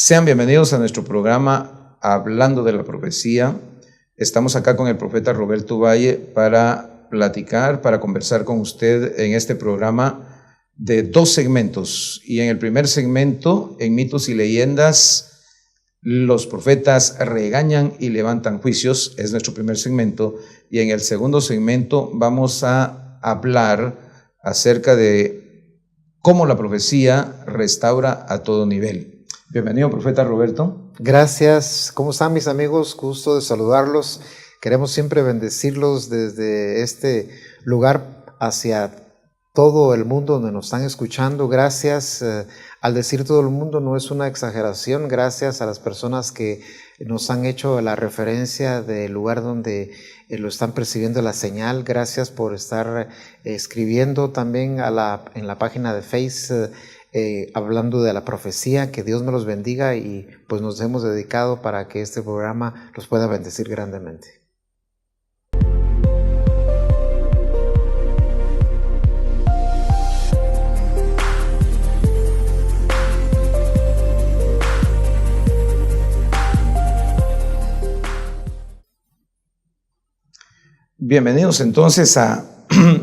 Sean bienvenidos a nuestro programa Hablando de la Profecía. Estamos acá con el profeta Roberto Valle para platicar, para conversar con usted en este programa de dos segmentos. Y en el primer segmento, en Mitos y Leyendas, los profetas regañan y levantan juicios, es nuestro primer segmento. Y en el segundo segmento vamos a hablar acerca de cómo la profecía restaura a todo nivel. Bienvenido, profeta Roberto. Gracias. ¿Cómo están mis amigos? Gusto de saludarlos. Queremos siempre bendecirlos desde este lugar hacia todo el mundo donde nos están escuchando. Gracias. Al decir todo el mundo no es una exageración. Gracias a las personas que nos han hecho la referencia del lugar donde lo están percibiendo la señal. Gracias por estar escribiendo también en la página de Facebook. Hablando de la profecía, que Dios me los bendiga y pues nos hemos dedicado para que este programa los pueda bendecir grandemente. Bienvenidos entonces a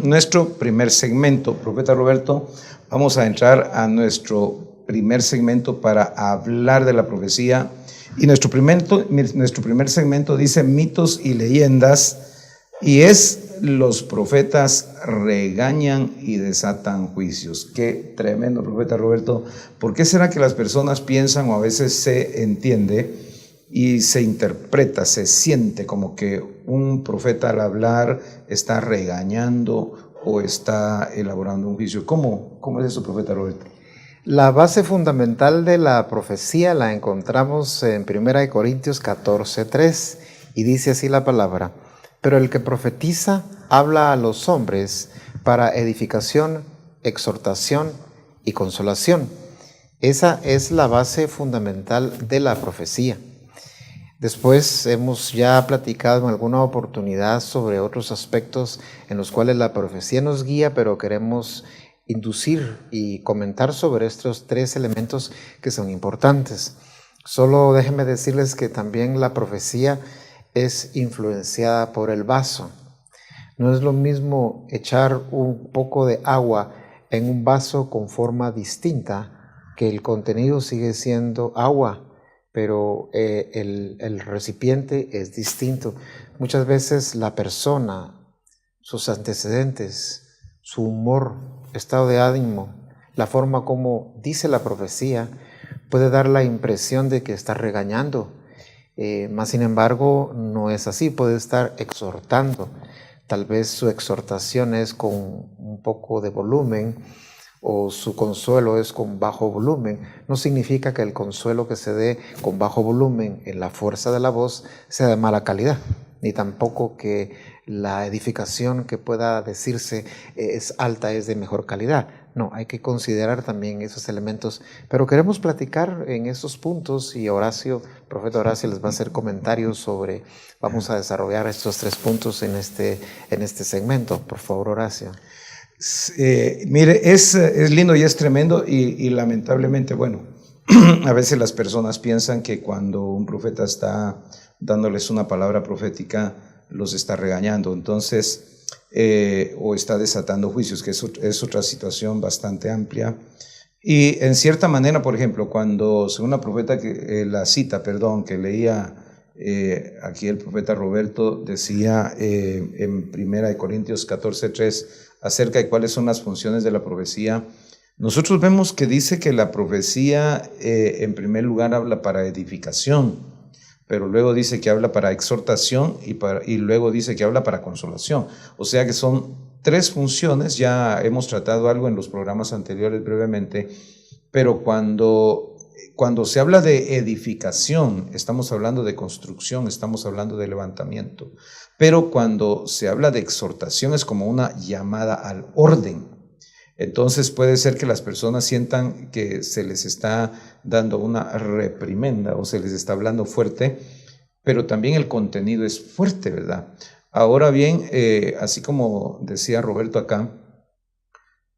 nuestro primer segmento. Profeta Roberto, vamos a entrar a nuestro primer segmento para hablar de la profecía. Y nuestro primer segmento dice mitos y leyendas, y es los profetas regañan y desatan juicios. Qué tremendo, profeta Roberto. ¿Por qué será que las personas piensan o a veces se entiende y se interpreta, se siente como que un profeta al hablar está regañando o está elaborando un juicio? ¿Cómo es eso, profeta Roberto? La base fundamental de la profecía la encontramos en 1 Corintios 14:3 y dice así la palabra: pero el que profetiza habla a los hombres para edificación, exhortación y consolación. Esa es la base fundamental de la profecía. Después hemos ya platicado en alguna oportunidad sobre otros aspectos en los cuales la profecía nos guía, pero queremos inducir y comentar sobre estos tres elementos que son importantes. Solo déjenme decirles que también la profecía es influenciada por el vaso. No es lo mismo echar un poco de agua en un vaso con forma distinta, que el contenido sigue siendo agua, pero el recipiente es distinto. Muchas veces la persona, sus antecedentes, su humor, estado de ánimo, la forma como dice la profecía, puede dar la impresión de que está regañando. Más sin embargo, no es así, puede estar exhortando. Tal vez su exhortación es con un poco de volumen, o su consuelo es con bajo volumen. No significa que el consuelo que se dé con bajo volumen en la fuerza de la voz sea de mala calidad, ni tampoco que la edificación que pueda decirse es alta, es de mejor calidad. No, hay que considerar también esos elementos, pero queremos platicar en esos puntos y profeta Horacio les va a hacer comentarios sobre, vamos a desarrollar estos tres puntos en este segmento. Por favor, Horacio. Mire, es lindo y es tremendo y lamentablemente, bueno, a veces las personas piensan que cuando un profeta está dándoles una palabra profética, los está regañando, entonces, o está desatando juicios, que es otra situación bastante amplia. Y en cierta manera, por ejemplo, cuando, según la profeta, la cita que leía aquí el profeta Roberto, decía en 1 Corintios 14:3, acerca de cuáles son las funciones de la profecía, nosotros vemos que dice que la profecía en primer lugar habla para edificación, pero luego dice que habla para exhortación y luego dice que habla para consolación. O sea que son tres funciones. Ya hemos tratado algo en los programas anteriores brevemente, pero cuando se habla de edificación, estamos hablando de construcción, estamos hablando de levantamiento. Pero cuando se habla de exhortación es como una llamada al orden. Entonces puede ser que las personas sientan que se les está dando una reprimenda o se les está hablando fuerte, pero también el contenido es fuerte, ¿verdad? Ahora bien, así como decía Roberto acá,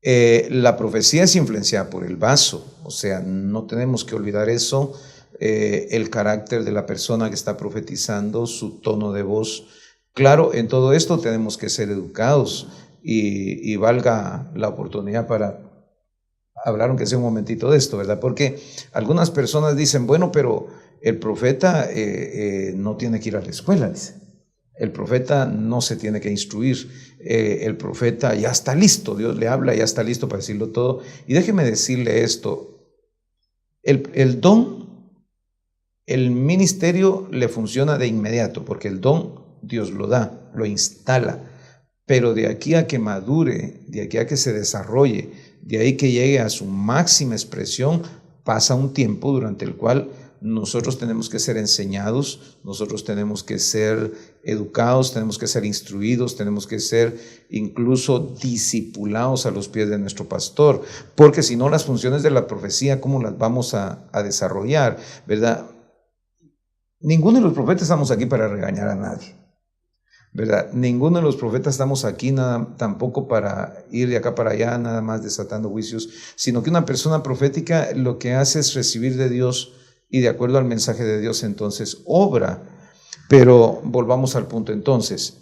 la profecía es influenciada por el vaso, o sea, no tenemos que olvidar eso. el carácter de la persona que está profetizando, su tono de voz. Claro, en todo esto tenemos que ser educados y valga la oportunidad para hablar, aunque sea un momentito de esto, ¿verdad? Porque algunas personas dicen, bueno, pero el profeta no tiene que ir a la escuela, dice. El profeta no se tiene que instruir, el profeta ya está listo, Dios le habla, ya está listo para decirlo todo. Y déjeme decirle esto, el don, el ministerio le funciona de inmediato, porque el don Dios lo da, lo instala, pero de aquí a que madure, de aquí a que se desarrolle, de ahí que llegue a su máxima expresión, pasa un tiempo durante el cual nosotros tenemos que ser enseñados, nosotros tenemos que ser educados, tenemos que ser instruidos, tenemos que ser incluso discipulados a los pies de nuestro pastor, porque si no, las funciones de la profecía, ¿cómo las vamos a desarrollar? ¿Verdad? Ninguno de los profetas estamos aquí para regañar a nadie, ¿verdad? Ninguno de los profetas estamos aquí tampoco para ir de acá para allá, nada más desatando juicios, sino que una persona profética lo que hace es recibir de Dios y de acuerdo al mensaje de Dios entonces obra. Pero volvamos al punto entonces.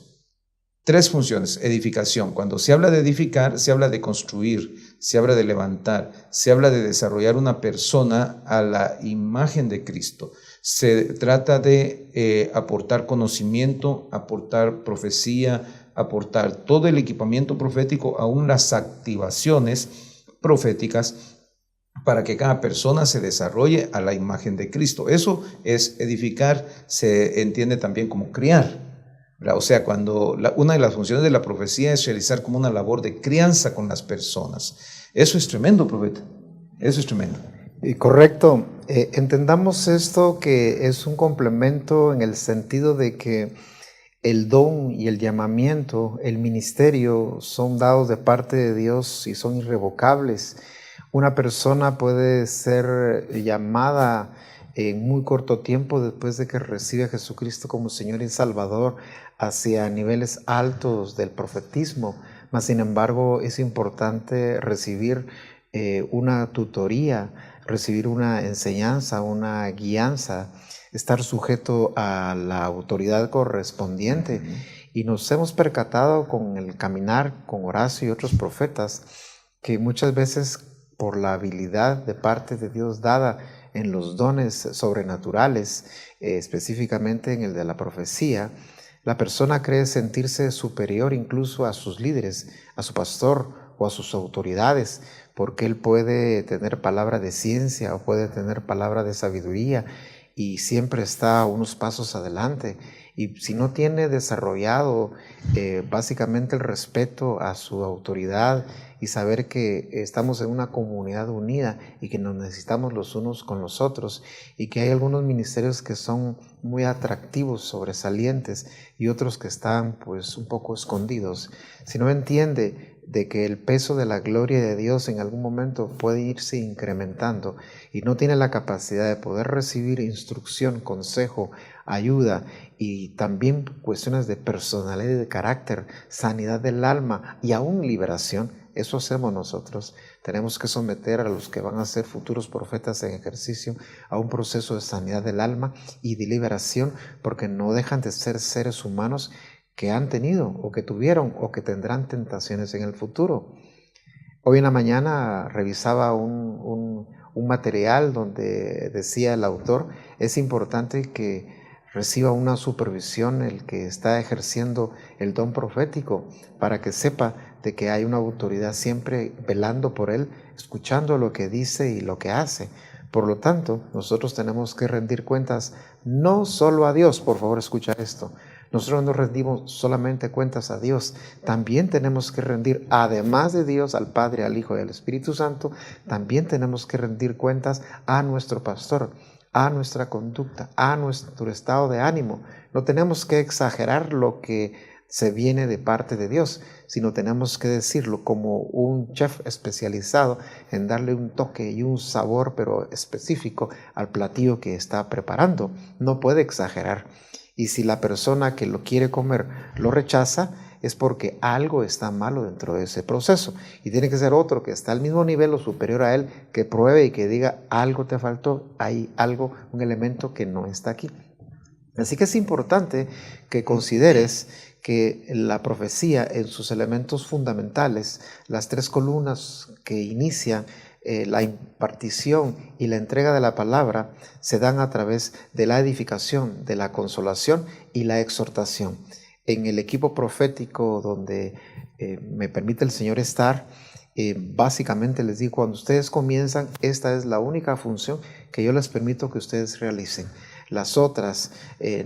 3 funciones. Edificación. Cuando se habla de edificar, se habla de construir, se habla de levantar, se habla de desarrollar una persona a la imagen de Cristo. Se trata de aportar conocimiento, aportar profecía, aportar todo el equipamiento profético, aún las activaciones proféticas, para que cada persona se desarrolle a la imagen de Cristo. Eso es edificar, se entiende también como criar, ¿verdad? O sea, cuando una de las funciones de la profecía es realizar como una labor de crianza con las personas. Eso es tremendo, profeta. Eso es tremendo. Y correcto. Entendamos esto, que es un complemento en el sentido de que el don y el llamamiento, el ministerio, son dados de parte de Dios y son irrevocables. Una persona puede ser llamada en muy corto tiempo después de que recibe a Jesucristo como Señor y Salvador hacia niveles altos del profetismo, mas sin embargo es importante recibir una tutoría, recibir una enseñanza, una guianza, estar sujeto a la autoridad correspondiente. Y nos hemos percatado con el caminar con Horacio y otros profetas que muchas veces, por la habilidad de parte de Dios dada en los dones sobrenaturales, específicamente en el de la profecía, la persona cree sentirse superior incluso a sus líderes, a su pastor o a sus autoridades, porque él puede tener palabra de ciencia o puede tener palabra de sabiduría y siempre está unos pasos adelante. Y si no tiene desarrollado básicamente el respeto a su autoridad y saber que estamos en una comunidad unida y que nos necesitamos los unos con los otros, y que hay algunos ministerios que son muy atractivos, sobresalientes, y otros que están pues un poco escondidos, si no entiende de que el peso de la gloria de Dios en algún momento puede irse incrementando y no tiene la capacidad de poder recibir instrucción, consejo, ayuda y también cuestiones de personalidad y de carácter, sanidad del alma y aún liberación, eso hacemos nosotros. Tenemos que someter a los que van a ser futuros profetas en ejercicio a un proceso de sanidad del alma y de liberación, porque no dejan de ser seres humanos que han tenido o que tuvieron o que tendrán tentaciones en el futuro. Hoy en la mañana revisaba un material donde decía el autor, es importante que reciba una supervisión el que está ejerciendo el don profético, para que sepa de que hay una autoridad siempre velando por él, escuchando lo que dice y lo que hace. Por lo tanto, nosotros tenemos que rendir cuentas no solo a Dios, por favor escucha esto, nosotros no rendimos solamente cuentas a Dios, también tenemos que rendir, además de Dios, al Padre, al Hijo y al Espíritu Santo, también tenemos que rendir cuentas a nuestro pastor, a nuestra conducta, a nuestro estado de ánimo. No tenemos que exagerar lo que se viene de parte de Dios, sino tenemos que decirlo como un chef especializado en darle un toque y un sabor pero específico al platillo que está preparando. No puede exagerar. Y si la persona que lo quiere comer lo rechaza, es porque algo está malo dentro de ese proceso. Y tiene que ser otro que está al mismo nivel o superior a él, que pruebe y que diga, algo te faltó, hay algo, un elemento que no está aquí. Así que es importante que consideres que la profecía en sus elementos fundamentales, las 3 columnas que inician la impartición y la entrega de la palabra, se dan a través de la edificación, de la consolación y la exhortación. En el equipo profético donde me permite el Señor estar, básicamente les digo, cuando ustedes comienzan, esta es la única función que yo les permito que ustedes realicen. Las otras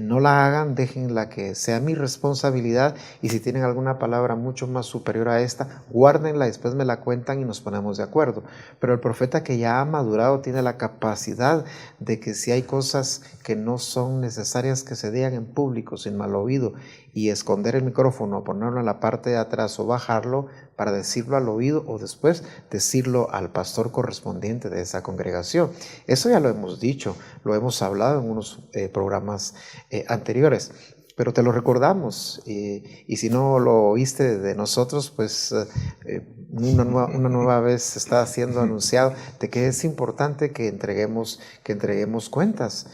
no la hagan, déjenla que sea mi responsabilidad, y si tienen alguna palabra mucho más superior a esta, guárdenla, después me la cuentan y nos ponemos de acuerdo. Pero el profeta que ya ha madurado tiene la capacidad de que si hay cosas que no son necesarias que se digan en público sin mal oído, y esconder el micrófono, ponerlo en la parte de atrás o bajarlo para decirlo al oído, o después decirlo al pastor correspondiente de esa congregación. Eso ya lo hemos dicho, lo hemos hablado en unos programas anteriores, pero te lo recordamos, y si no lo oíste de nosotros, pues una nueva vez está siendo anunciado de que es importante que entreguemos cuentas.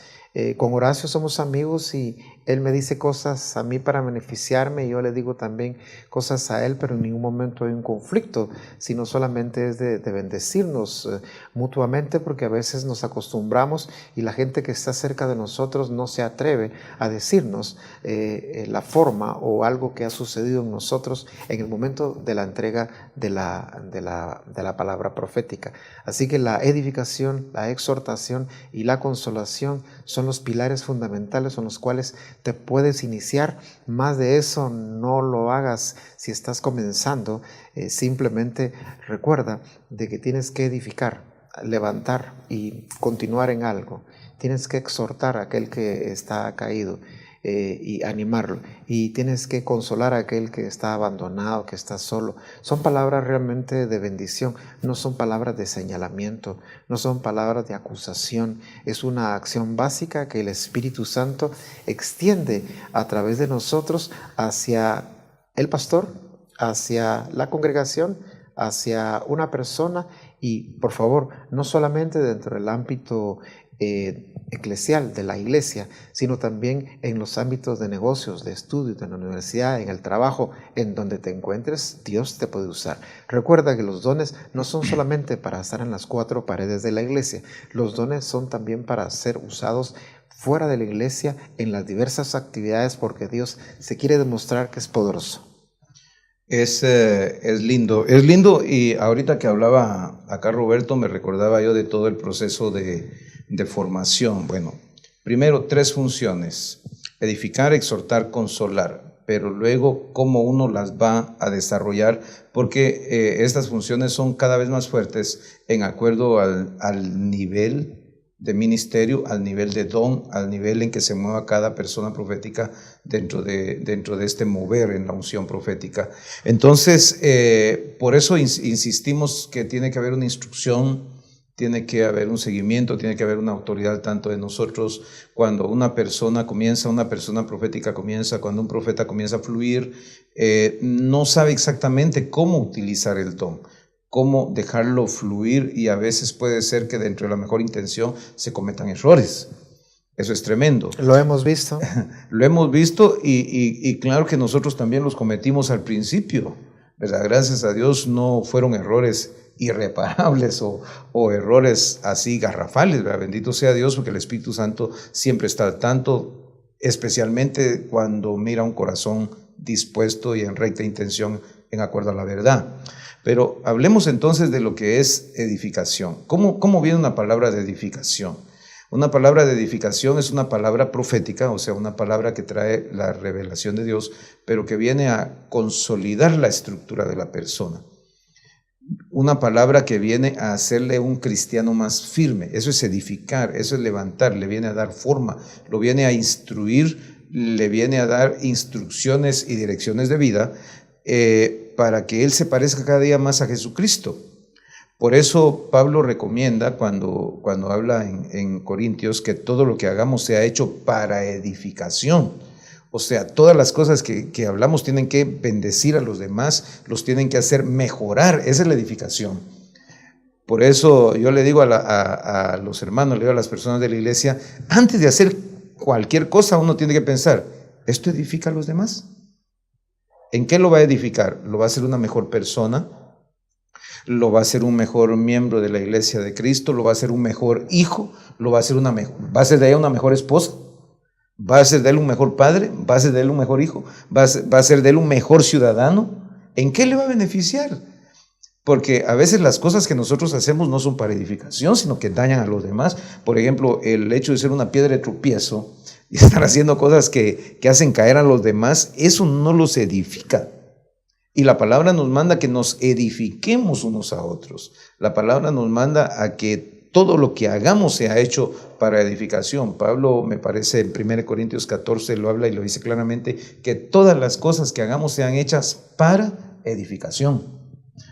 Con Horacio somos amigos y él me dice cosas a mí para beneficiarme, y yo le digo también cosas a él, pero en ningún momento hay un conflicto, sino solamente es de bendecirnos mutuamente, porque a veces nos acostumbramos y la gente que está cerca de nosotros no se atreve a decirnos la forma o algo que ha sucedido en nosotros en el momento de la entrega de la palabra profética. Así que la edificación, la exhortación y la consolación son los pilares fundamentales, son los cuales te puedes iniciar. Más de eso no lo hagas si estás comenzando. Simplemente recuerda de que tienes que edificar, levantar y continuar en algo. Tienes que exhortar a aquel que está caído y animarlo, y tienes que consolar a aquel que está abandonado, que está solo. Son palabras realmente de bendición, no son palabras de señalamiento, no son palabras de acusación. Es una acción básica que el Espíritu Santo extiende a través de nosotros hacia el pastor, hacia la congregación, hacia una persona, y por favor, no solamente dentro del ámbito eclesial de la iglesia, sino también en los ámbitos de negocios, de estudios, de la universidad, en el trabajo, en donde te encuentres, Dios te puede usar. Recuerda que los dones no son solamente para estar en las 4 paredes de la iglesia, los dones son también para ser usados fuera de la iglesia en las diversas actividades, porque Dios se quiere demostrar que es poderoso. Es lindo, y ahorita que hablaba acá Roberto, me recordaba yo de todo el proceso de formación. Bueno, primero 3 funciones: edificar, exhortar, consolar, pero luego cómo uno las va a desarrollar, porque estas funciones son cada vez más fuertes en acuerdo al nivel de ministerio, al nivel de don, al nivel en que se mueva cada persona profética dentro de este mover en la unción profética. Entonces, por eso insistimos que tiene que haber una instrucción, tiene que haber un seguimiento, tiene que haber una autoridad tanto de nosotros. Cuando una persona profética comienza, cuando un profeta comienza a fluir, no sabe exactamente cómo utilizar el don, cómo dejarlo fluir, y a veces puede ser que dentro de la mejor intención se cometan errores. Eso es tremendo. Lo hemos visto. Lo hemos visto, y claro que nosotros también los cometimos al principio, ¿verdad? Gracias a Dios no fueron errores irreparables o errores así garrafales, ¿verdad? Bendito sea Dios, porque el Espíritu Santo siempre está al tanto, especialmente cuando mira un corazón dispuesto y en recta intención en acuerdo a la verdad. Pero hablemos entonces de lo que es edificación. ¿Cómo viene una palabra de edificación? Una palabra de edificación es una palabra profética, o sea, una palabra que trae la revelación de Dios, pero que viene a consolidar la estructura de la persona. Una palabra que viene a hacerle un cristiano más firme. Eso es edificar, eso es levantar, le viene a dar forma, lo viene a instruir, le viene a dar instrucciones y direcciones de vida, para que él se parezca cada día más a Jesucristo. Por eso Pablo recomienda cuando habla en Corintios que todo lo que hagamos sea hecho para edificación. O sea, todas las cosas que hablamos tienen que bendecir a los demás, los tienen que hacer mejorar. Esa es la edificación. Por eso yo le digo a los hermanos, le digo a las personas de la iglesia, antes de hacer cualquier cosa uno tiene que pensar, ¿esto edifica a los demás? ¿En qué lo va a edificar? ¿Lo va a hacer una mejor persona? ¿Lo va a hacer un mejor miembro de la iglesia de Cristo? ¿Lo va a hacer un mejor hijo? ¿Lo va a hacer va a ser de ella una mejor esposa? ¿Va a ser de él un mejor padre? ¿Va a ser de él un mejor hijo? ¿Va a ser de él un mejor ciudadano? ¿En qué le va a beneficiar? Porque a veces las cosas que nosotros hacemos no son para edificación, sino que dañan a los demás. Por ejemplo, el hecho de ser una piedra de tropiezo y estar haciendo cosas que hacen caer a los demás, eso no los edifica. Y la palabra nos manda que nos edifiquemos unos a otros. La palabra nos manda a que todo lo que hagamos sea hecho para edificación. Pablo, me parece, en 1 Corintios 14 lo habla y lo dice claramente, que todas las cosas que hagamos sean hechas para edificación,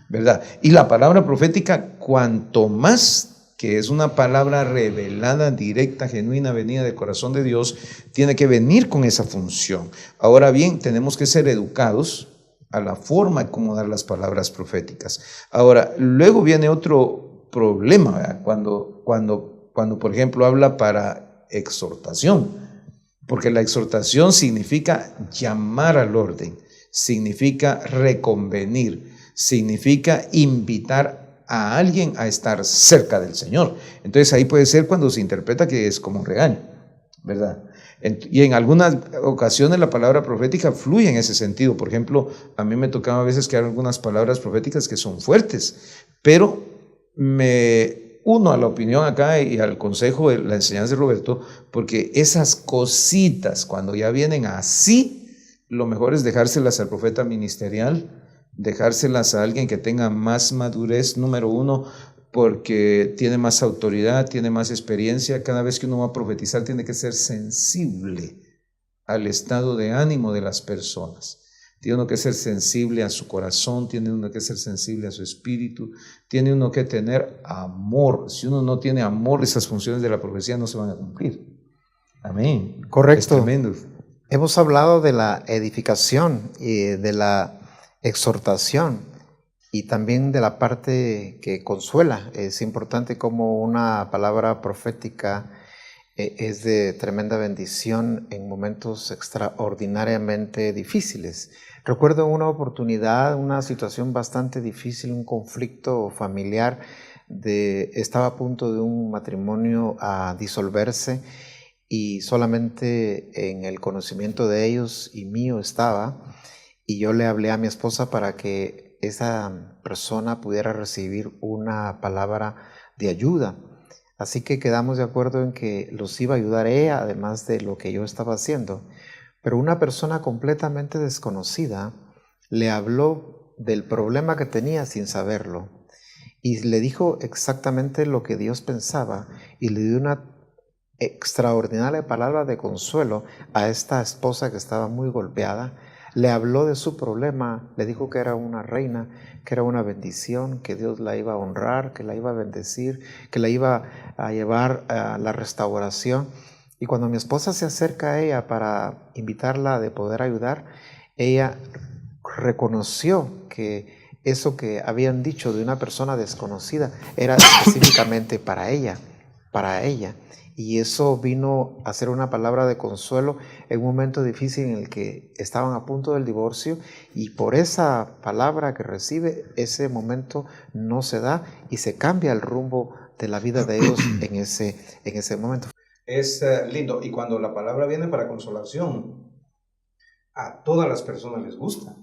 ¿verdad? Y la palabra profética, cuanto más que es una palabra revelada, directa, genuina, venida del corazón de Dios, tiene que venir con esa función. Ahora bien, tenemos que ser educados a la forma como dar las palabras proféticas. Ahora, luego viene otro problema, ¿verdad? Cuando, por ejemplo, habla para exhortación, porque la exhortación significa llamar al orden, significa reconvenir, significa invitar a alguien a estar cerca del Señor. Entonces ahí puede ser cuando se interpreta que es como un regaño, ¿verdad? Y en algunas ocasiones la palabra profética fluye en ese sentido. Por ejemplo, a mí me tocaba a veces que hay algunas palabras proféticas que son fuertes, pero me uno a la opinión acá y al consejo de la enseñanza de Roberto, porque esas cositas cuando ya vienen así, lo mejor es dejárselas al profeta ministerial, dejárselas a alguien que tenga más madurez, número uno, porque tiene más autoridad, tiene más experiencia. Cada vez que uno va a profetizar tiene que ser sensible al estado de ánimo de las personas. Tiene uno que ser sensible a su corazón, tiene uno que ser sensible a su espíritu, tiene uno que tener amor. Si uno no tiene amor, esas funciones de la profecía no se van a cumplir. Amén. Correcto. Es tremendo. Hemos hablado de la edificación y de la exhortación y también de la parte que consuela. Es importante como una palabra profética es de tremenda bendición en momentos extraordinariamente difíciles. Recuerdo una oportunidad, una situación bastante difícil, un conflicto familiar, estaba a punto de un matrimonio a disolverse y solamente en el conocimiento de ellos y mío estaba, y yo le hablé a mi esposa para que esa persona pudiera recibir una palabra de ayuda. Así que quedamos de acuerdo en que los iba a ayudar ella, además de lo que yo estaba haciendo. Pero una persona completamente desconocida le habló del problema que tenía sin saberlo y le dijo exactamente lo que Dios pensaba y le dio una extraordinaria palabra de consuelo a esta esposa que estaba muy golpeada. Le habló de su problema, le dijo que era una reina, que era una bendición, que Dios la iba a honrar, que la iba a bendecir, que la iba a llevar a la restauración. Y cuando mi esposa se acerca a ella para invitarla de poder ayudar, ella reconoció que eso que habían dicho de una persona desconocida era específicamente para ella. Y eso vino a ser una palabra de consuelo en un momento difícil en el que estaban a punto del divorcio, y por esa palabra que recibe, ese momento no se da y se cambia el rumbo de la vida de ellos en ese momento. Es lindo, y cuando la palabra viene para consolación, a todas las personas les gusta,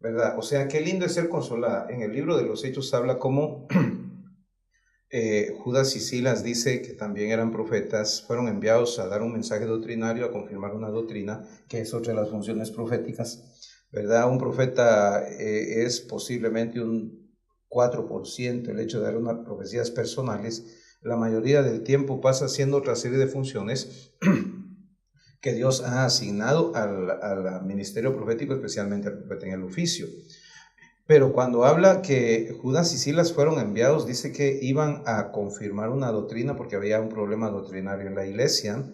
¿verdad? O sea, qué lindo es ser consolada. En el libro de los Hechos habla cómo Judas y Silas, dice que también eran profetas, fueron enviados a dar un mensaje doctrinario, a confirmar una doctrina, que es otra de las funciones proféticas, ¿verdad? Un profeta es posiblemente un 4%, el hecho de dar unas profecías personales. La mayoría del tiempo pasa haciendo otra serie de funciones que Dios ha asignado al ministerio profético, especialmente al profeta en el oficio. Pero cuando habla que Judas y Silas fueron enviados, dice que iban a confirmar una doctrina porque había un problema doctrinario en la iglesia.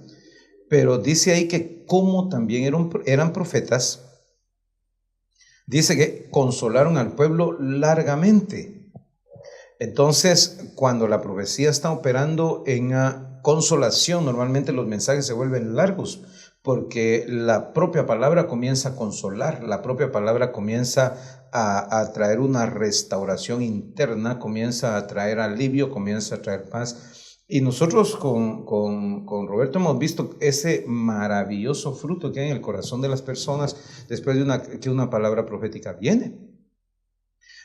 pero dice ahí que como también eran profetas, dice que consolaron al pueblo largamente. Entonces, cuando la profecía está operando en consolación, normalmente los mensajes se vuelven largos, porque la propia palabra comienza a consolar, la propia palabra comienza a traer una restauración interna, comienza a traer alivio, comienza a traer paz. Y nosotros con Roberto hemos visto ese maravilloso fruto que hay en el corazón de las personas después de que una palabra profética viene.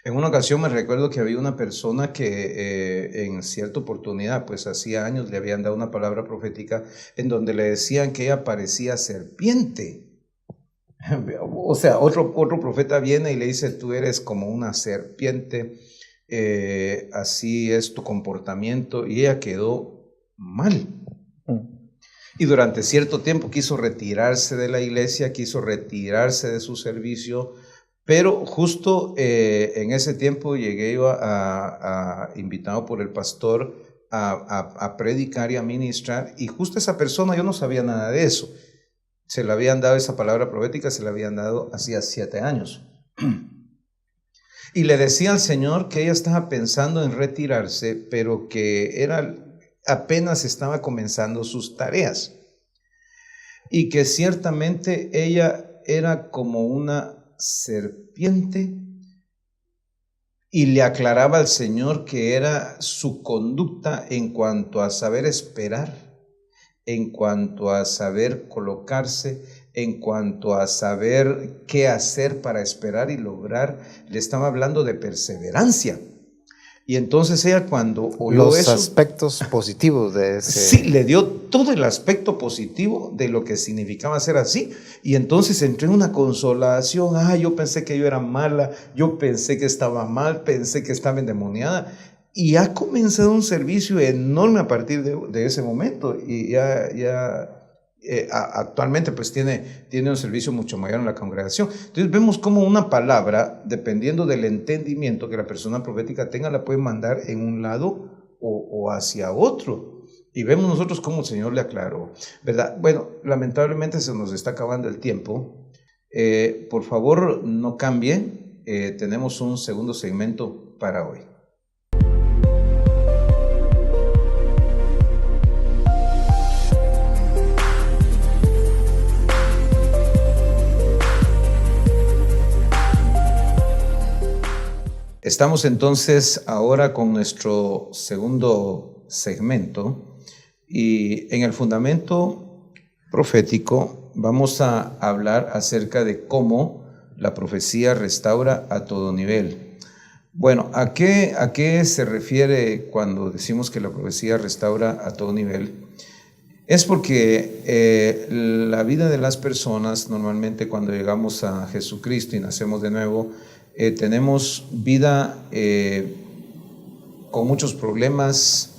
En una ocasión me recuerdo que había una persona que en cierta oportunidad, pues hacía años le habían dado una palabra profética en donde le decían que ella parecía serpiente. O sea, otro profeta viene y le dice, tú eres como una serpiente, así es tu comportamiento, y ella quedó mal. Y durante cierto tiempo quiso retirarse de la iglesia, quiso retirarse de su servicio, pero justo en ese tiempo llegué yo invitado por el pastor a predicar y a ministrar, y justo esa persona, yo no sabía nada de eso. Se le habían dado esa palabra profética, se le habían dado hacía 7 años. Y le decía al Señor que ella estaba pensando en retirarse, pero que apenas estaba comenzando sus tareas. Y que ciertamente ella era como una serpiente, y le aclaraba al Señor que era su conducta en cuanto a saber esperar, en cuanto a saber colocarse, en cuanto a saber qué hacer para esperar y lograr. Le estaba hablando de perseverancia. Y entonces ella, cuando oyó los eso, aspectos positivos de ese... Sí, le dio todo el aspecto positivo de lo que significaba ser así. Y entonces entró en una consolación. Yo pensé que yo era mala, yo pensé que estaba mal, pensé que estaba endemoniada. Y ha comenzado un servicio enorme a partir de ese momento. Y actualmente pues tiene un servicio mucho mayor en la congregación. Entonces vemos como una palabra, dependiendo del entendimiento que la persona profética tenga, la puede mandar en un lado o hacia otro. Y vemos nosotros cómo el Señor le aclaró, ¿verdad? Bueno, lamentablemente se nos está acabando el tiempo. Por favor, no cambien. Tenemos un segundo segmento para hoy. Estamos entonces ahora con nuestro segundo segmento, y en el fundamento profético vamos a hablar acerca de cómo la profecía restaura a todo nivel. Bueno, ¿a qué se refiere cuando decimos que la profecía restaura a todo nivel? Es porque la vida de las personas, normalmente cuando llegamos a Jesucristo y nacemos de nuevo, tenemos vida con muchos problemas.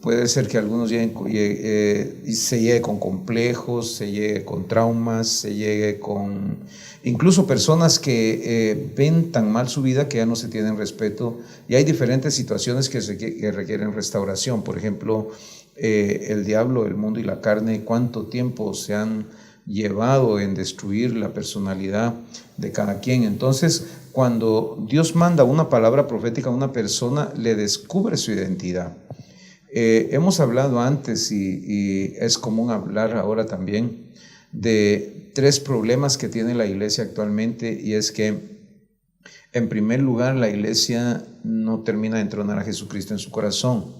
Puede ser que algunos se llegue con complejos, se llegue con traumas, se llegue con incluso personas que ven tan mal su vida que ya no se tienen respeto, y hay diferentes situaciones que requieren restauración. Por ejemplo, el diablo, el mundo y la carne, cuánto tiempo se han llevado en destruir la personalidad de cada quien. Entonces, cuando Dios manda una palabra profética a una persona, le descubre su identidad. Hemos hablado antes y es común hablar ahora también de 3 problemas que tiene la iglesia actualmente, y es que en primer lugar la iglesia no termina de entronar a Jesucristo en su corazón,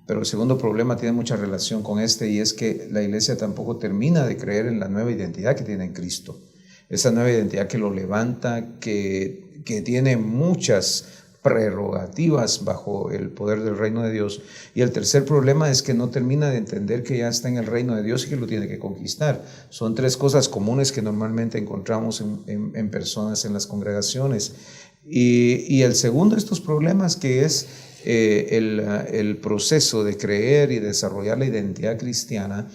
pero el segundo problema tiene mucha relación con este, y es que la iglesia tampoco termina de creer en la nueva identidad que tiene en Cristo, esa nueva identidad que lo levanta, que tiene muchas prerrogativas bajo el poder del reino de Dios. Y el tercer problema es que no termina de entender que ya está en el reino de Dios y que lo tiene que conquistar. Son 3 cosas comunes que normalmente encontramos en personas en las congregaciones. Y el segundo de estos problemas, que es el proceso de creer y desarrollar la identidad cristiana,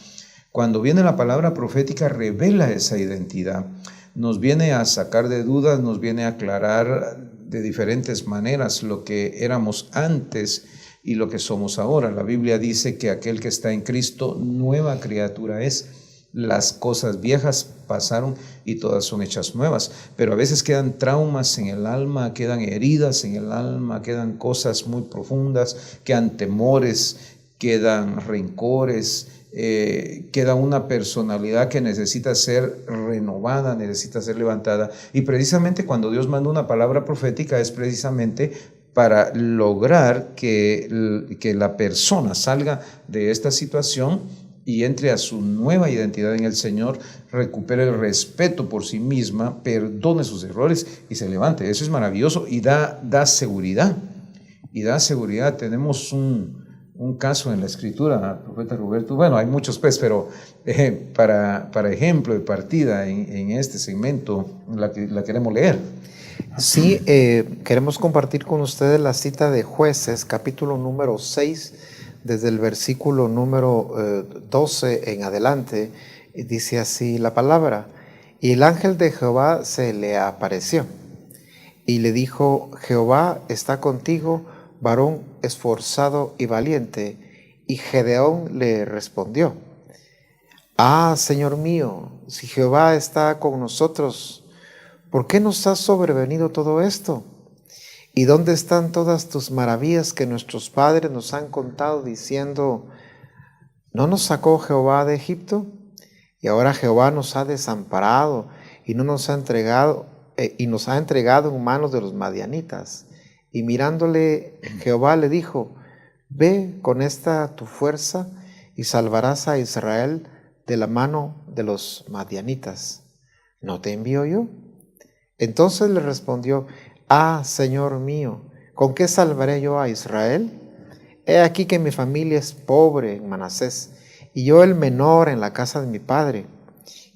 cuando viene la palabra profética revela esa identidad, nos viene a sacar de dudas, nos viene a aclarar de diferentes maneras lo que éramos antes y lo que somos ahora. La Biblia dice que aquel que está en Cristo, nueva criatura es. las cosas viejas pasaron y todas son hechas nuevas, pero a veces quedan traumas en el alma, quedan heridas en el alma, quedan cosas muy profundas, quedan temores, quedan rencores, queda una personalidad que necesita ser renovada, necesita ser levantada, y precisamente cuando Dios manda una palabra profética es precisamente para lograr que la persona salga de esta situación y entre a su nueva identidad en el Señor, recupere el respeto por sí misma, perdone sus errores y se levante. Eso es maravilloso y da seguridad. Y da seguridad. Tenemos un caso en la Escritura, profeta Roberto. Bueno, hay muchos pues, pero para ejemplo de partida en este segmento la queremos leer. Sí, queremos compartir con ustedes la cita de Jueces, capítulo número 6, desde el versículo número 12 en adelante. Dice así la palabra: y el ángel de Jehová se le apareció y le dijo: Jehová está contigo, varón esforzado y valiente. Y Gedeón le respondió: ah, Señor mío, si Jehová está con nosotros, ¿por qué nos ha sobrevenido todo esto? ¿Y dónde están todas tus maravillas que nuestros padres nos han contado diciendo: ¿no nos sacó Jehová de Egipto? Y ahora Jehová nos ha desamparado y no nos ha entregado en manos de los madianitas. Y mirándole Jehová le dijo: ve con esta tu fuerza y salvarás a Israel de la mano de los madianitas. ¿No te envío yo? Entonces le respondió: ah, Señor mío, ¿con qué salvaré yo a Israel? He aquí que mi familia es pobre en Manasés, y yo el menor en la casa de mi padre.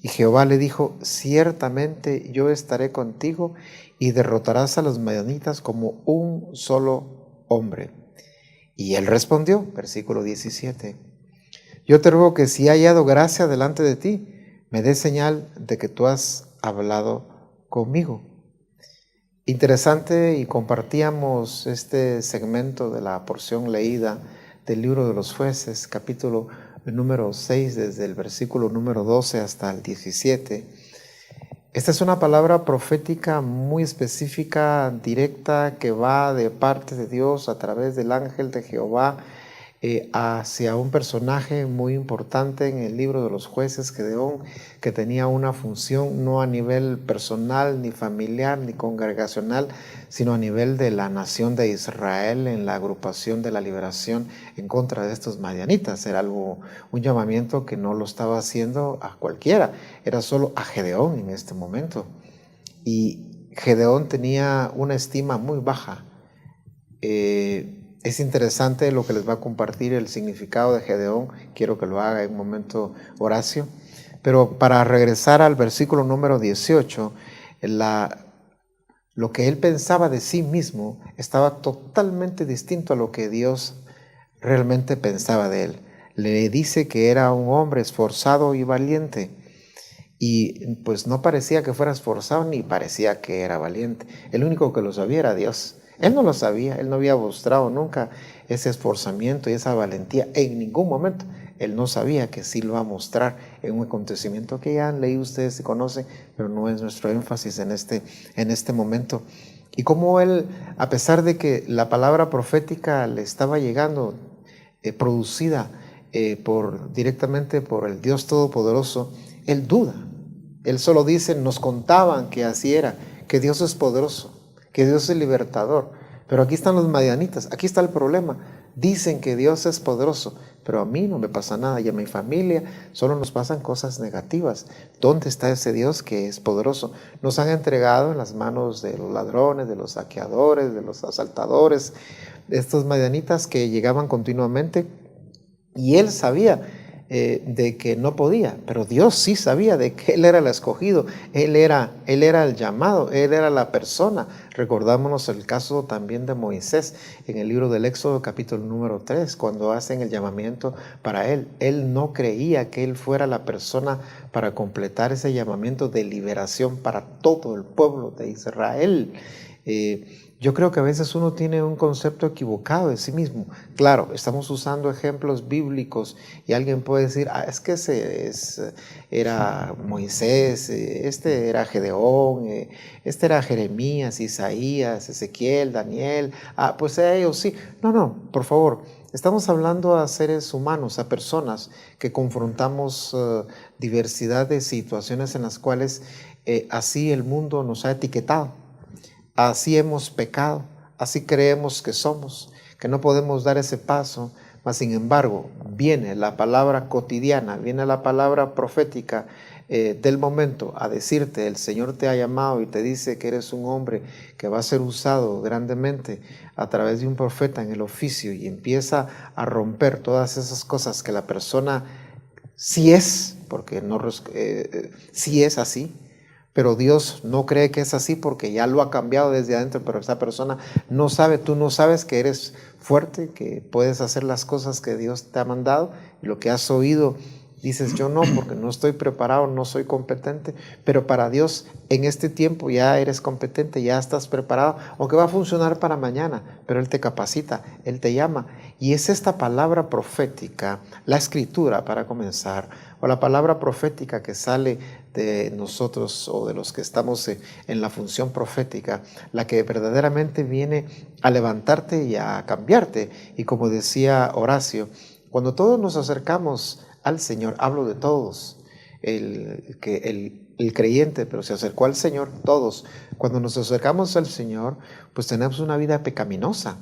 Y Jehová le dijo: ciertamente yo estaré contigo, y derrotarás a los madianitas como un solo hombre. Y él respondió, versículo 17: yo te ruego que si he hallado gracia delante de ti, me des señal de que tú has hablado conmigo. Interesante, y compartíamos este segmento de la porción leída del libro de los Jueces, capítulo número 6, desde el versículo número 12 hasta el 17. Esta es una palabra profética muy específica, directa, que va de parte de Dios a través del ángel de Jehová hacia un personaje muy importante en el libro de los Jueces, Gedeón, que tenía una función no a nivel personal, ni familiar, ni congregacional, sino a nivel de la nación de Israel en la agrupación de la liberación en contra de estos madianitas. Era un llamamiento que no lo estaba haciendo a cualquiera, era solo a Gedeón en este momento. Y Gedeón tenía una estima muy baja. Es interesante lo que les va a compartir el significado de Gedeón. Quiero que lo haga en un momento Horacio. Pero para regresar al versículo número 18, lo que él pensaba de sí mismo estaba totalmente distinto a lo que Dios realmente pensaba de él. Le dice que era un hombre esforzado y valiente. Y pues no parecía que fuera esforzado ni parecía que era valiente. El único que lo sabía era Dios. Él no lo sabía, él no había mostrado nunca ese esforzamiento y esa valentía en ningún momento. Él no sabía que sí lo va a mostrar en un acontecimiento que ya han leído ustedes y conocen, pero no es nuestro énfasis en este momento. Y como él, a pesar de que la palabra profética le estaba llegando, producida directamente por el Dios Todopoderoso, él duda. Él solo dice: nos contaban que así era, que Dios es poderoso, que Dios es libertador. Pero aquí están los madianitas, aquí está el problema. Dicen que Dios es poderoso, pero a mí no me pasa nada y a mi familia solo nos pasan cosas negativas. ¿Dónde está ese Dios que es poderoso? Nos han entregado en las manos de los ladrones, de los saqueadores, de los asaltadores, de estos madianitas que llegaban continuamente, y él sabía de que no podía, pero Dios sí sabía de que él era el escogido, él era el llamado, él era la persona. Recordámonos el caso también de Moisés en el libro del Éxodo, capítulo número 3, cuando hacen el llamamiento para él. Él no creía que él fuera la persona para completar ese llamamiento de liberación para todo el pueblo de Israel. Yo creo que a veces uno tiene un concepto equivocado de sí mismo. Claro, estamos usando ejemplos bíblicos y alguien puede decir, es que era Moisés, este era Gedeón, este era Jeremías, Isaías, Ezequiel, Daniel. Pues ellos sí. No, por favor. Estamos hablando a seres humanos, a personas que confrontamos diversidad de situaciones en las cuales así el mundo nos ha etiquetado. Así hemos pecado, así creemos que somos, que no podemos dar ese paso, mas sin embargo viene la palabra cotidiana, viene la palabra profética del momento a decirte, el Señor te ha llamado y te dice que eres un hombre que va a ser usado grandemente a través de un profeta en el oficio, y empieza a romper todas esas cosas que la persona sí es, porque no, sí es así. Pero Dios no cree que es así porque ya lo ha cambiado desde adentro, pero esa persona no sabe, tú no sabes que eres fuerte, que puedes hacer las cosas que Dios te ha mandado, y lo que has oído dices, yo no, porque no estoy preparado, no soy competente, pero para Dios en este tiempo ya eres competente, ya estás preparado, aunque va a funcionar para mañana, pero Él te capacita, Él te llama. Y es esta palabra profética, la escritura para comenzar, o la palabra profética que sale de nosotros o de los que estamos en la función profética, la que verdaderamente viene a levantarte y a cambiarte. Y como decía Horacio, cuando todos nos acercamos al Señor, hablo de todos, el creyente, pero se acercó al Señor, todos, cuando nos acercamos al Señor, pues tenemos una vida pecaminosa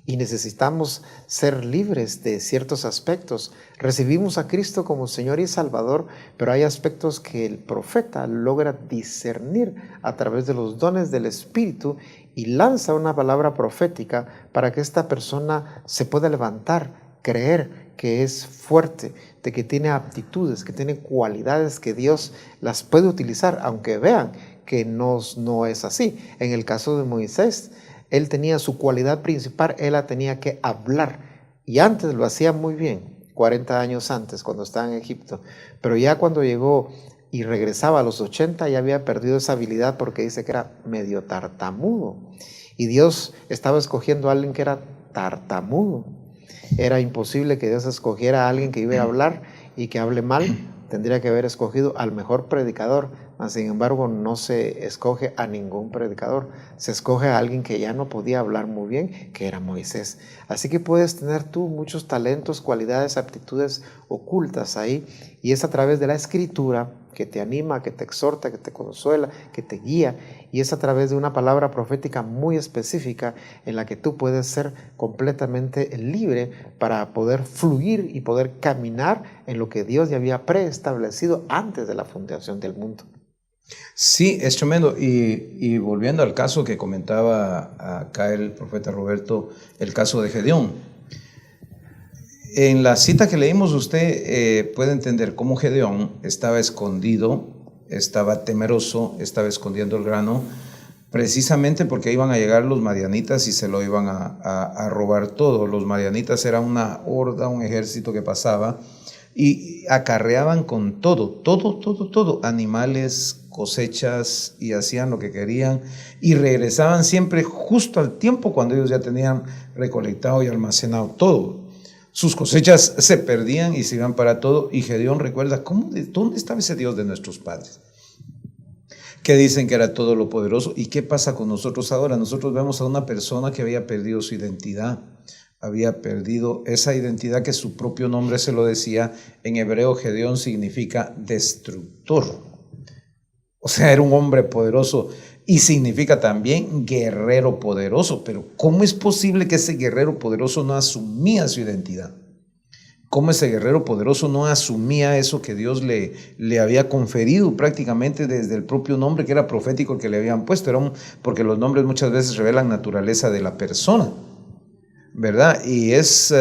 y necesitamos ser libres de ciertos aspectos. Recibimos a Cristo como Señor y Salvador, pero hay aspectos que el profeta logra discernir a través de los dones del Espíritu y lanza una palabra profética para que esta persona se pueda levantar, creer que es fuerte, de que tiene aptitudes, que tiene cualidades que Dios las puede utilizar, aunque vean que no es así. En el caso de Moisés, él tenía su cualidad principal, él la tenía que hablar, y antes lo hacía muy bien, 40 años antes, cuando estaba en Egipto, pero ya cuando llegó y regresaba a los 80 ya había perdido esa habilidad porque dice que era medio tartamudo, y Dios estaba escogiendo a alguien que era tartamudo. Era imposible que Dios escogiera a alguien que iba a hablar y que hable mal. Tendría que haber escogido al mejor predicador, mas sin embargo no se escoge a ningún predicador, se escoge a alguien que ya no podía hablar muy bien, que era Moisés. Así que puedes tener tú muchos talentos, cualidades, aptitudes ocultas ahí, y es a través de la escritura que te anima, que te exhorta, que te consuela, que te guía, y es a través de una palabra profética muy específica en la que tú puedes ser completamente libre para poder fluir y poder caminar en lo que Dios ya había preestablecido antes de la fundación del mundo. Sí, es tremendo. Y volviendo al caso que comentaba acá el profeta Roberto, el caso de Gedeón. En la cita que leímos usted puede entender cómo Gedeón estaba escondido, estaba temeroso, estaba escondiendo el grano, precisamente porque iban a llegar los madianitas y se lo iban a robar todo. Los madianitas eran una horda, un ejército que pasaba y acarreaban con todo, animales, cosechas, y hacían lo que querían y regresaban siempre justo al tiempo cuando ellos ya tenían recolectado y almacenado todo. Sus cosechas se perdían y se iban para todo, y Gedeón recuerda, ¿dónde estaba ese Dios de nuestros padres? Que dicen que era todo lo poderoso. ¿Y qué pasa con nosotros ahora? Nosotros vemos a una persona que había perdido su identidad, había perdido esa identidad que su propio nombre se lo decía. En hebreo, Gedeón significa destructor. O sea, era un hombre poderoso y significa también guerrero poderoso. Pero ¿cómo es posible que ese guerrero poderoso no asumía su identidad? ¿Cómo ese guerrero poderoso no asumía eso que Dios le había conferido prácticamente desde el propio nombre que era profético que le habían puesto? Porque los nombres muchas veces revelan naturaleza de la persona, ¿verdad? Y es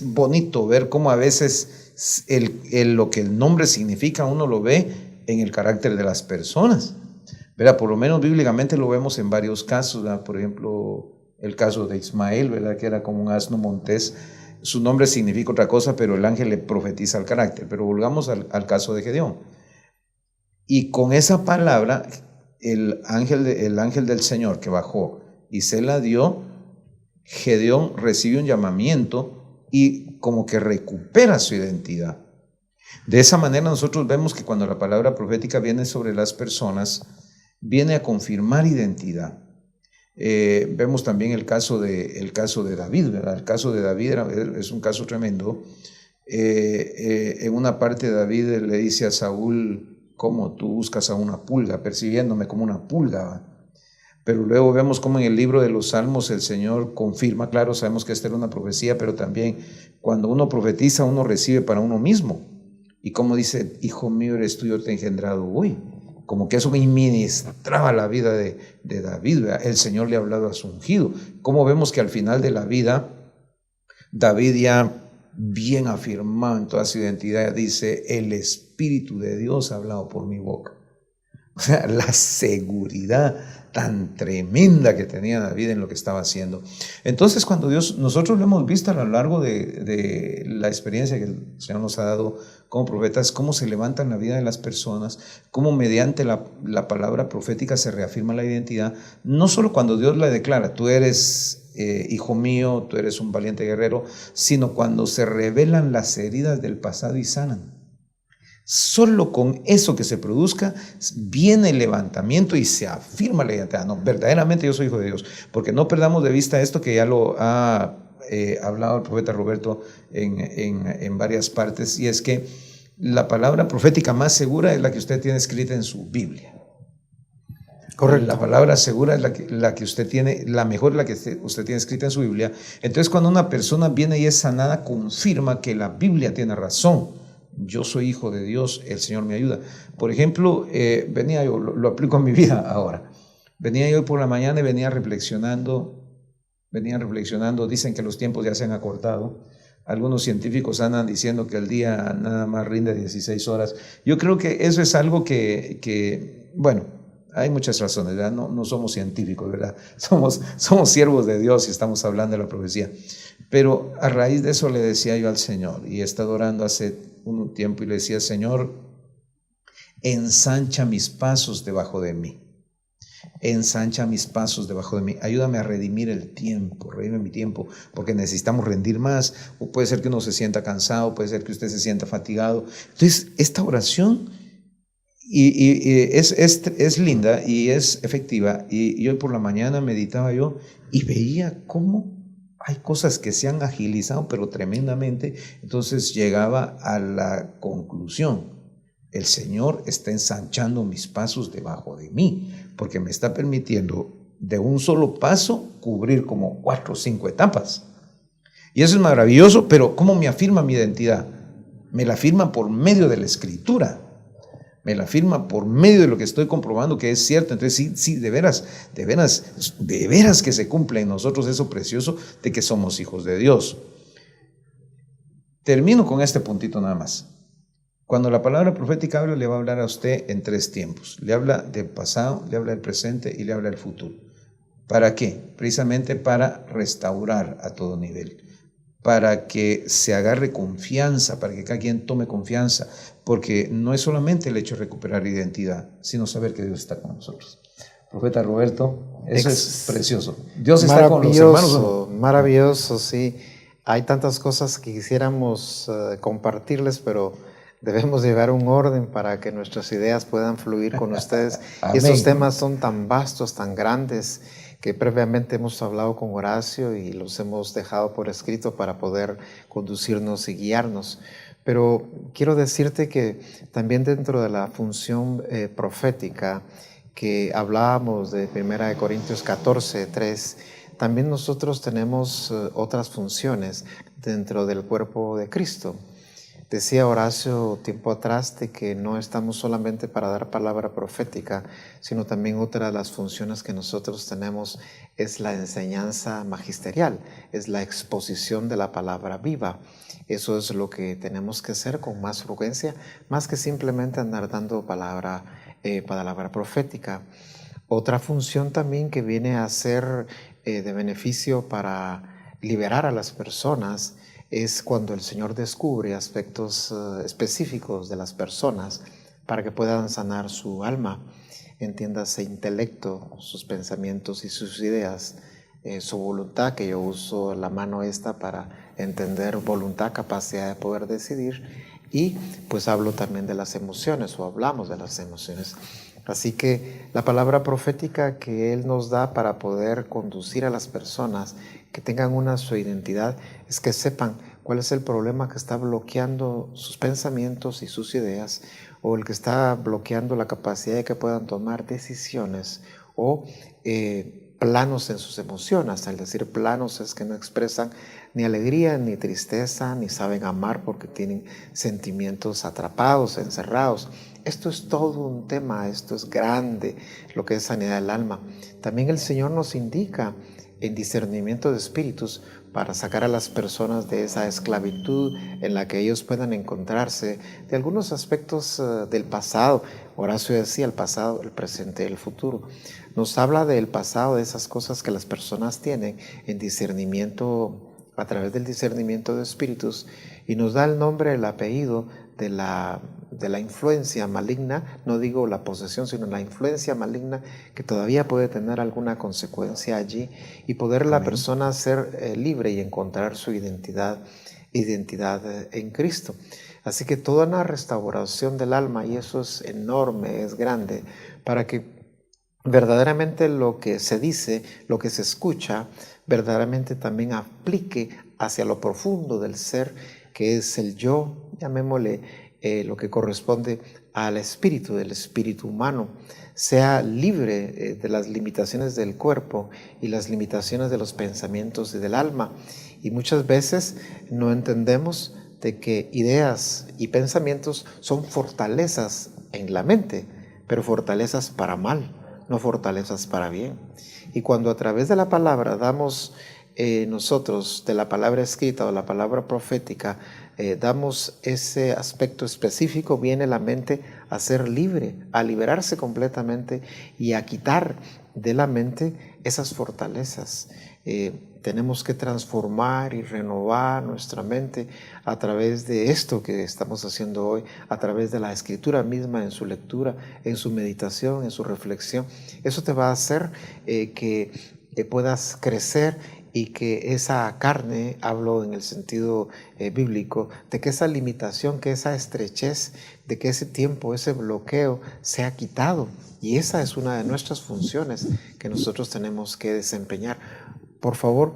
bonito ver cómo a veces lo que el nombre significa uno lo ve en el carácter de las personas, ¿verdad? Por lo menos bíblicamente lo vemos en varios casos, ¿verdad? Por ejemplo, el caso de Ismael, ¿verdad? Que era como un asno montés. Su nombre significa otra cosa, pero el ángel le profetiza el carácter. Pero volvamos al caso de Gedeón. Y con esa palabra, el ángel del Señor que bajó y se la dio, Gedeón recibe un llamamiento y como que recupera su identidad. De esa manera nosotros vemos que cuando la palabra profética viene sobre las personas, viene a confirmar identidad. Vemos también el caso de David, ¿verdad? El caso de David es un caso tremendo. En una parte David le dice a Saúl: ¿cómo tú buscas a una pulga, persiguiéndome como una pulga? ¿Va? Pero luego vemos cómo en el libro de los Salmos el Señor confirma, claro, sabemos que esta era una profecía, pero también cuando uno profetiza, uno recibe para uno mismo. Y como dice: hijo mío eres tú, yo te he engendrado hoy. Como que eso ministraba la vida de David, ¿verdad? El Señor le ha hablado a su ungido. Como vemos que al final de la vida, David ya bien afirmado en toda su identidad, dice: el Espíritu de Dios ha hablado por mi boca. O sea, la seguridad tan tremenda que tenía David en lo que estaba haciendo. Entonces, cuando nosotros lo hemos visto a lo largo de la experiencia que el Señor nos ha dado como profetas, cómo se levanta en la vida de las personas, cómo mediante la palabra profética se reafirma la identidad, no solo cuando Dios la declara: tú eres hijo mío, tú eres un valiente guerrero, sino cuando se revelan las heridas del pasado y sanan. Solo con eso que se produzca viene el levantamiento y se afirma la identidad. No, verdaderamente yo soy hijo de Dios, porque no perdamos de vista esto que ya lo ha hablado el profeta Roberto en varias partes, y es que la palabra profética más segura es la que usted tiene escrita en su Biblia. Correcto. La palabra segura es la que usted tiene, la mejor es la que usted tiene escrita en su Biblia. Entonces, cuando una persona viene y es sanada, confirma que la Biblia tiene razón. Yo soy hijo de Dios, el Señor me ayuda. Por ejemplo, venía yo, lo aplico a mi vida ahora. Venía yo por la mañana y venía reflexionando, dicen que los tiempos ya se han acortado. Algunos científicos andan diciendo que el día nada más rinde 16 horas. Yo creo que eso es algo que bueno, hay muchas razones, ¿verdad? No somos científicos, ¿verdad? Somos siervos de Dios y estamos hablando de la profecía. Pero a raíz de eso le decía yo al Señor, y he estado orando hace un tiempo, y le decía: Señor, ensancha mis pasos debajo de mí. Ensancha mis pasos debajo de mí. Ayúdame a redimir el tiempo, redime mi tiempo, porque necesitamos rendir más. O puede ser que uno se sienta cansado, puede ser que usted se sienta fatigado. Entonces, esta oración es linda y es efectiva. Y hoy por la mañana meditaba yo y veía cómo hay cosas que se han agilizado, pero tremendamente. Entonces llegaba a la conclusión: el Señor está ensanchando mis pasos debajo de mí, porque me está permitiendo de un solo paso cubrir como 4 o 5 etapas. Y eso es maravilloso, pero ¿cómo me afirma mi identidad? Me la afirma por medio de la Escritura. Me la afirma por medio de lo que estoy comprobando que es cierto. Entonces sí, de veras que se cumple en nosotros eso precioso de que somos hijos de Dios. Termino con este puntito nada más. Cuando la palabra profética habla, le va a hablar a usted en 3 tiempos. Le habla del pasado, le habla del presente y le habla del futuro. ¿Para qué? Precisamente para restaurar a todo nivel, para que se agarre confianza, para que cada quien tome confianza, porque no es solamente el hecho de recuperar identidad, sino saber que Dios está con nosotros. Profeta Roberto, eso es precioso. Dios está con los hermanos. Maravilloso, sí. Hay tantas cosas que quisiéramos compartirles, pero debemos llevar un orden para que nuestras ideas puedan fluir con ustedes. Y estos temas son tan vastos, tan grandes, que previamente hemos hablado con Horacio y los hemos dejado por escrito para poder conducirnos y guiarnos. Pero quiero decirte que también dentro de la función profética que hablábamos de 1 Corintios 14, 3, también nosotros tenemos otras funciones dentro del cuerpo de Cristo. Decía Horacio tiempo atrás de que no estamos solamente para dar palabra profética, sino también otra de las funciones que nosotros tenemos es la enseñanza magisterial, es la exposición de la palabra viva. Eso es lo que tenemos que hacer con más frecuencia, más que simplemente andar dando palabra profética. Otra función también que viene a ser de beneficio para liberar a las personas es cuando el Señor descubre aspectos específicos de las personas para que puedan sanar su alma. entiéndase intelecto, sus pensamientos y sus ideas, su voluntad, que yo uso la mano esta para entender voluntad, capacidad de poder decidir, y pues hablo también de las emociones, o hablamos de las emociones. Así que la palabra profética que Él nos da para poder conducir a las personas que tengan su identidad, es que sepan cuál es el problema que está bloqueando sus pensamientos y sus ideas, o el que está bloqueando la capacidad de que puedan tomar decisiones, o planos en sus emociones. Al decir planos es que no expresan ni alegría, ni tristeza, ni saben amar porque tienen sentimientos atrapados, encerrados. Esto es todo un tema, esto es grande, lo que es sanidad del alma. También el Señor nos indica en discernimiento de espíritus para sacar a las personas de esa esclavitud en la que ellos puedan encontrarse, de algunos aspectos del pasado. Horacio decía el pasado, el presente y el futuro. Nos habla del pasado, de esas cosas que las personas tienen en discernimiento, a través del discernimiento de espíritus, y nos da el nombre, el apellido de la influencia maligna, no digo la posesión, sino la influencia maligna que todavía puede tener alguna consecuencia allí, y poder la persona ser libre y encontrar su identidad en Cristo. Así que toda una restauración del alma, y eso es enorme, es grande, para que verdaderamente lo que se dice, lo que se escucha, verdaderamente también aplique hacia lo profundo del ser, que es el yo, llamémosle lo que corresponde al espíritu, del espíritu humano, sea libre de las limitaciones del cuerpo y las limitaciones de los pensamientos y del alma. Y muchas veces no entendemos de que ideas y pensamientos son fortalezas en la mente, pero fortalezas para mal, no fortalezas para bien. Y cuando a través de la palabra damos nosotros, de la palabra escrita o la palabra profética, damos ese aspecto específico, viene la mente a ser libre, a liberarse completamente y a quitar de la mente esas fortalezas. Tenemos que transformar y renovar nuestra mente a través de esto que estamos haciendo hoy, a través de la escritura misma, en su lectura, en su meditación, en su reflexión. Eso te va a hacer que puedas crecer, y que esa carne, hablo en el sentido bíblico, de que esa limitación, que esa estrechez, de que ese tiempo, ese bloqueo sea quitado. Y esa es una de nuestras funciones que nosotros tenemos que desempeñar. Por favor,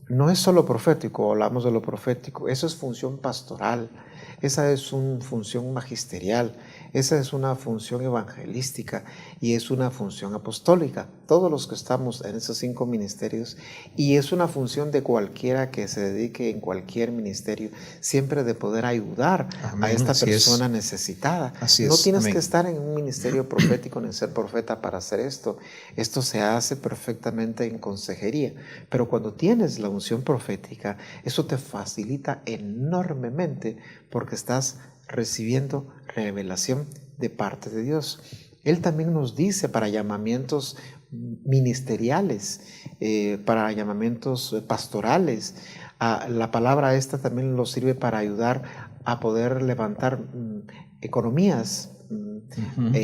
no es solo profético, hablamos de lo profético, eso es función pastoral, esa es una función magisterial, esa es una función evangelística y es una función apostólica. Todos los que estamos en esos 5 ministerios, y es una función de cualquiera que se dedique en cualquier ministerio, siempre de poder ayudar a esta persona necesitada. No tienes que estar en un ministerio profético ni ser profeta para hacer esto. Esto se hace perfectamente en consejería, pero cuando tienes la unción profética, eso te facilita enormemente porque estás recibiendo revelación de parte de Dios. Él también nos dice para llamamientos ministeriales, para llamamientos pastorales. La palabra esta también nos sirve para ayudar a poder levantar economías,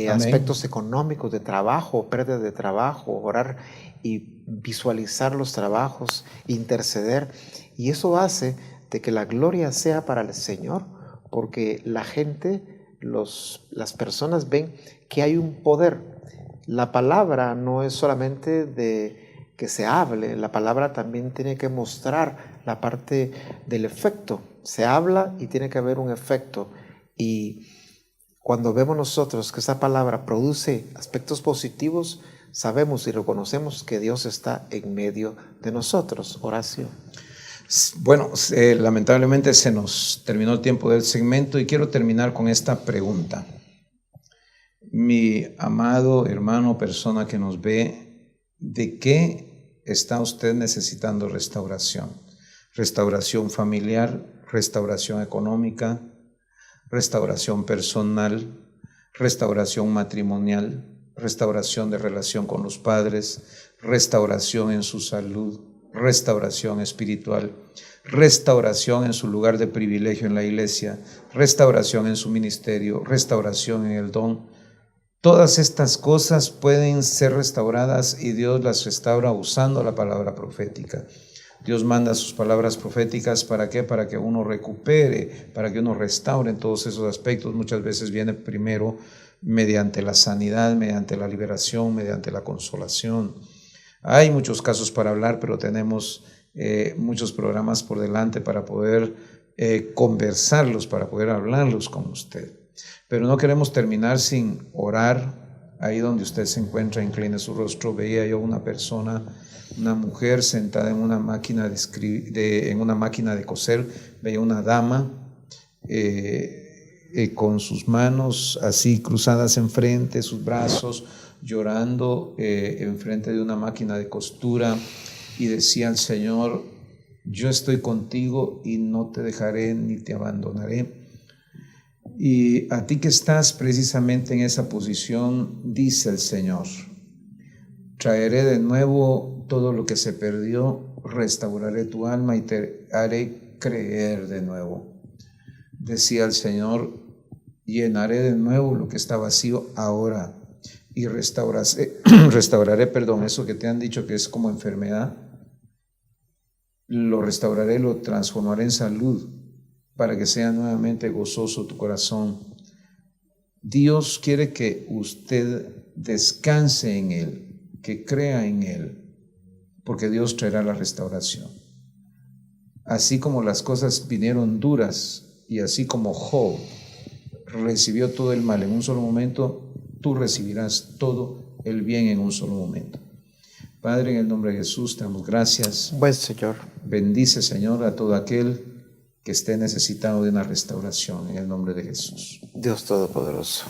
aspectos económicos de trabajo, pérdida de trabajo, orar y visualizar los trabajos, interceder. Y eso hace de que la gloria sea para el Señor, porque la gente, las personas ven que hay un poder. La palabra no es solamente de que se hable, la palabra también tiene que mostrar la parte del efecto. Se habla y tiene que haber un efecto. Y cuando vemos nosotros que esa palabra produce aspectos positivos, sabemos y reconocemos que Dios está en medio de nosotros. Horacio. Bueno, lamentablemente se nos terminó el tiempo del segmento y quiero terminar con esta pregunta. Mi amado hermano, persona que nos ve, ¿de qué está usted necesitando restauración? Restauración familiar, restauración económica, restauración personal, restauración matrimonial, restauración de relación con los padres, restauración en su salud, restauración espiritual, restauración en su lugar de privilegio en la iglesia, restauración en su ministerio, restauración en el don. Todas estas cosas pueden ser restauradas y Dios las restaura usando la palabra profética. Dios manda sus palabras proféticas, ¿para qué? Para que uno recupere, para que uno restaure en todos esos aspectos. Muchas veces viene primero mediante la sanidad, mediante la liberación, mediante la consolación. Hay muchos casos para hablar, pero tenemos muchos programas por delante para poder conversarlos, para poder hablarlos con usted. Pero no queremos terminar sin orar. Ahí donde usted se encuentra, incline su rostro. Veía yo una persona, una mujer sentada en una máquina en una máquina de coser. Veía una dama con sus manos así cruzadas enfrente, sus brazos, llorando enfrente de una máquina de costura, y decía al Señor: yo estoy contigo y no te dejaré ni te abandonaré. Y a ti que estás precisamente en esa posición, dice el Señor: traeré de nuevo todo lo que se perdió, restauraré tu alma y te haré creer de nuevo. Decía el Señor: llenaré de nuevo lo que está vacío ahora y restauraré, eso que te han dicho que es como enfermedad, lo restauraré, lo transformaré en salud, para que sea nuevamente gozoso tu corazón. Dios quiere que usted descanse en Él, que crea en Él, porque Dios traerá la restauración. Así como las cosas vinieron duras y así como Job recibió todo el mal en un solo momento, tú recibirás todo el bien en un solo momento. Padre, en el nombre de Jesús, te damos gracias. Buen Señor. Bendice, Señor, a todo aquel que esté necesitado de una restauración, en el nombre de Jesús. Dios Todopoderoso.